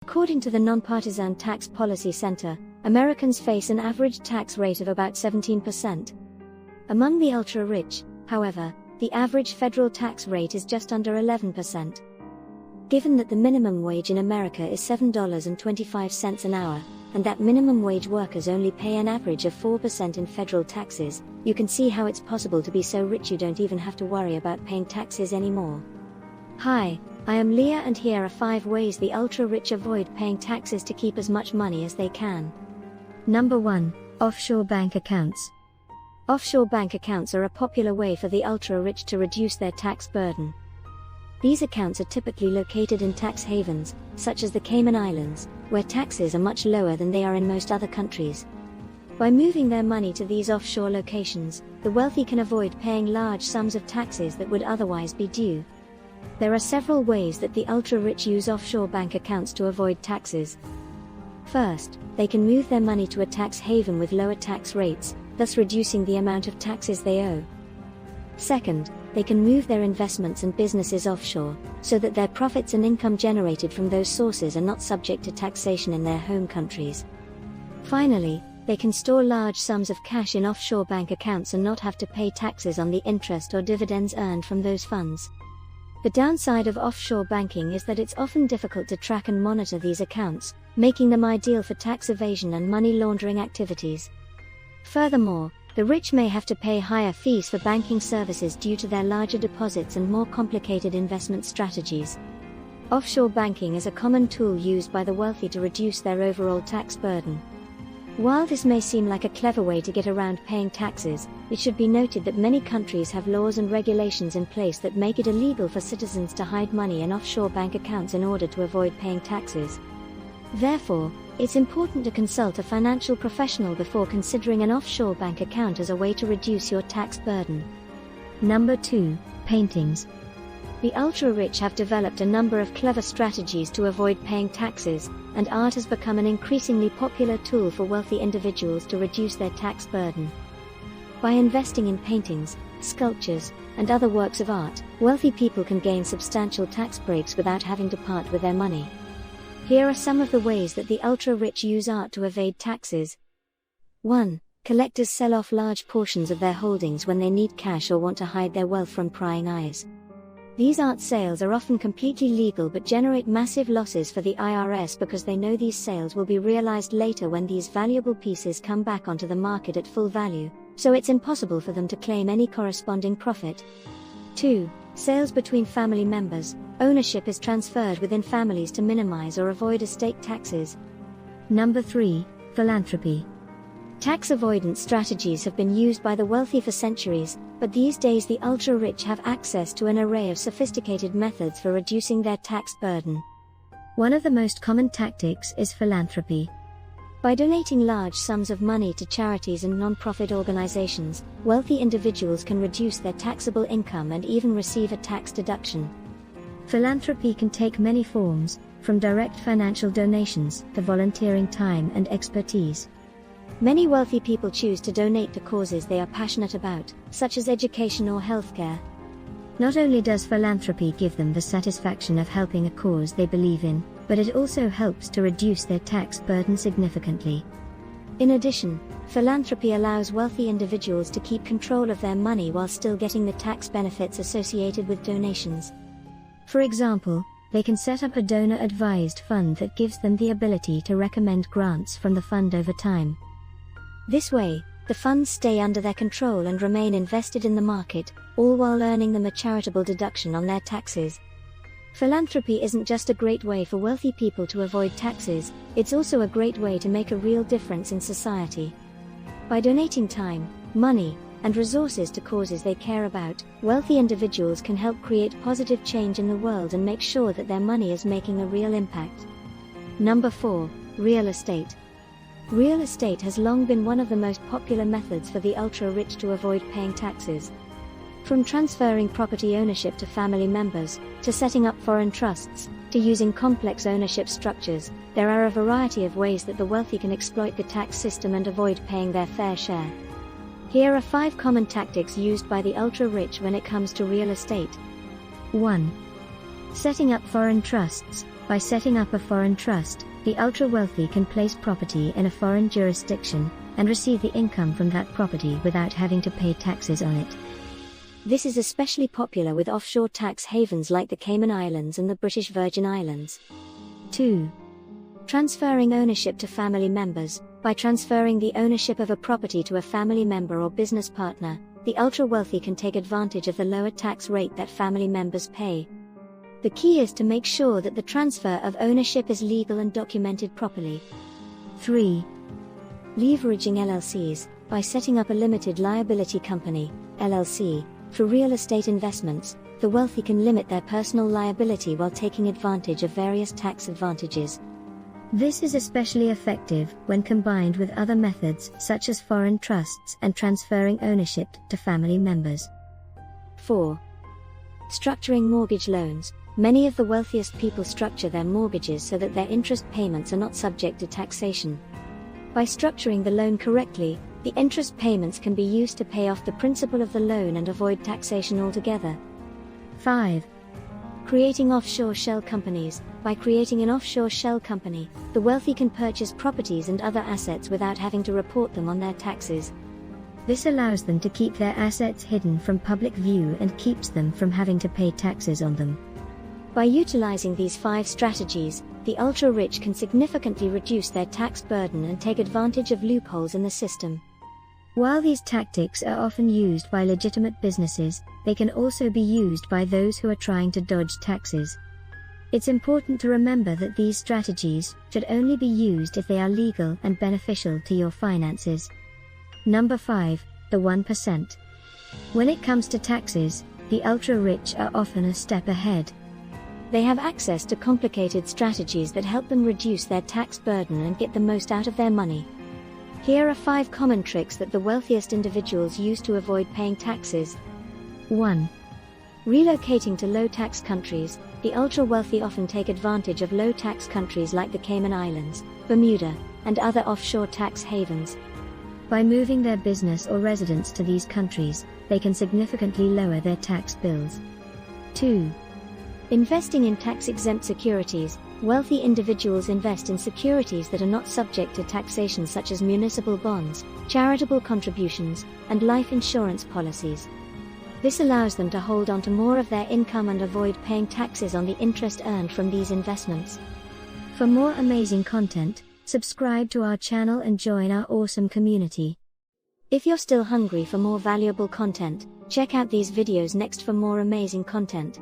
According to the Nonpartisan Tax Policy Center, Americans face an average tax rate of about 17%. Among the ultra-rich, however, the average federal tax rate is just under 11%. Given that the minimum wage in America is $7.25 an hour, and that minimum wage workers only pay an average of 4% in federal taxes, you can see how it's possible to be so rich you don't even have to worry about paying taxes anymore. Hi, I am Leah, and here are 5 ways the ultra-rich avoid paying taxes to keep as much money as they can. Number 1. Offshore bank accounts. Offshore bank accounts are a popular way for the ultra-rich to reduce their tax burden. These accounts are typically located in tax havens, such as the Cayman Islands, where taxes are much lower than they are in most other countries. By moving their money to these offshore locations, the wealthy can avoid paying large sums of taxes that would otherwise be due. There are several ways that the ultra-rich use offshore bank accounts to avoid taxes. First, they can move their money to a tax haven with lower tax rates, thus reducing the amount of taxes they owe. Second, they can move their investments and businesses offshore, so that their profits and income generated from those sources are not subject to taxation in their home countries. Finally, they can store large sums of cash in offshore bank accounts and not have to pay taxes on the interest or dividends earned from those funds. The downside of offshore banking is that it's often difficult to track and monitor these accounts, making them ideal for tax evasion and money laundering activities. Furthermore, the rich may have to pay higher fees for banking services due to their larger deposits and more complicated investment strategies. Offshore banking is a common tool used by the wealthy to reduce their overall tax burden. While this may seem like a clever way to get around paying taxes, it should be noted that many countries have laws and regulations in place that make it illegal for citizens to hide money in offshore bank accounts in order to avoid paying taxes. Therefore, it's important to consult a financial professional before considering an offshore bank account as a way to reduce your tax burden. Number 2. Paintings. The ultra-rich have developed a number of clever strategies to avoid paying taxes, and art has become an increasingly popular tool for wealthy individuals to reduce their tax burden. By investing in paintings, sculptures, and other works of art, wealthy people can gain substantial tax breaks without having to part with their money. Here are some of the ways that the ultra-rich use art to evade taxes. 1. Collectors sell off large portions of their holdings when they need cash or want to hide their wealth from prying eyes. These art sales are often completely legal but generate massive losses for the IRS because they know these sales will be realized later when these valuable pieces come back onto the market at full value, so it's impossible for them to claim any corresponding profit. 2. Sales between family members. Ownership is transferred within families to minimize or avoid estate taxes. Number 3. Philanthropy. Tax avoidance strategies have been used by the wealthy for centuries, but these days the ultra-rich have access to an array of sophisticated methods for reducing their tax burden. One of the most common tactics is philanthropy. By donating large sums of money to charities and non-profit organizations, wealthy individuals can reduce their taxable income and even receive a tax deduction. Philanthropy can take many forms, from direct financial donations to volunteering time and expertise. Many wealthy people choose to donate to causes they are passionate about, such as education or healthcare. Not only does philanthropy give them the satisfaction of helping a cause they believe in, but it also helps to reduce their tax burden significantly. In addition, philanthropy allows wealthy individuals to keep control of their money while still getting the tax benefits associated with donations. For example, they can set up a donor-advised fund that gives them the ability to recommend grants from the fund over time. This way, the funds stay under their control and remain invested in the market, all while earning them a charitable deduction on their taxes. Philanthropy isn't just a great way for wealthy people to avoid taxes, it's also a great way to make a real difference in society. By donating time, money, and resources to causes they care about, wealthy individuals can help create positive change in the world and make sure that their money is making a real impact. Number 4. Real estate. Real estate has long been one of the most popular methods for the ultra-rich to avoid paying taxes. From transferring property ownership to family members, to setting up foreign trusts, to using complex ownership structures, there are a variety of ways that the wealthy can exploit the tax system and avoid paying their fair share. Here are 5 common tactics used by the ultra-rich when it comes to real estate. 1. Setting up foreign trusts. By setting up a foreign trust, the ultra-wealthy can place property in a foreign jurisdiction and receive the income from that property without having to pay taxes on it. This is especially popular with offshore tax havens like the Cayman Islands and the British Virgin Islands. 2. Transferring ownership to family members. By transferring the ownership of a property to a family member or business partner, the ultra-wealthy can take advantage of the lower tax rate that family members pay. The key is to make sure that the transfer of ownership is legal and documented properly. 3. Leveraging LLCs. By setting up a limited liability company, LLC, for real estate investments, the wealthy can limit their personal liability while taking advantage of various tax advantages. This is especially effective when combined with other methods such as foreign trusts and transferring ownership to family members. 4. Structuring mortgage loans. Many of the wealthiest people structure their mortgages so that their interest payments are not subject to taxation. By structuring the loan correctly, the interest payments can be used to pay off the principal of the loan and avoid taxation altogether. 5. Creating offshore shell companies. By creating an offshore shell company, the wealthy can purchase properties and other assets without having to report them on their taxes. This allows them to keep their assets hidden from public view and keeps them from having to pay taxes on them. By utilizing these 5 strategies, the ultra-rich can significantly reduce their tax burden and take advantage of loopholes in the system. While these tactics are often used by legitimate businesses, they can also be used by those who are trying to dodge taxes. It's important to remember that these strategies should only be used if they are legal and beneficial to your finances. Number 5, the 1%. When it comes to taxes, the ultra-rich are often a step ahead. They have access to complicated strategies that help them reduce their tax burden and get the most out of their money. Here are 5 common tricks that the wealthiest individuals use to avoid paying taxes. 1. Relocating to low-tax countries. The ultra-wealthy often take advantage of low-tax countries like the Cayman Islands, Bermuda, and other offshore tax havens. By moving their business or residence to these countries, they can significantly lower their tax bills. 2. Investing in tax-exempt securities. Wealthy individuals invest in securities that are not subject to taxation such as municipal bonds, charitable contributions, and life insurance policies. This allows them to hold on to more of their income and avoid paying taxes on the interest earned from these investments. For more amazing content, subscribe to our channel and join our awesome community. If you're still hungry for more valuable content, check out these videos next for more amazing content.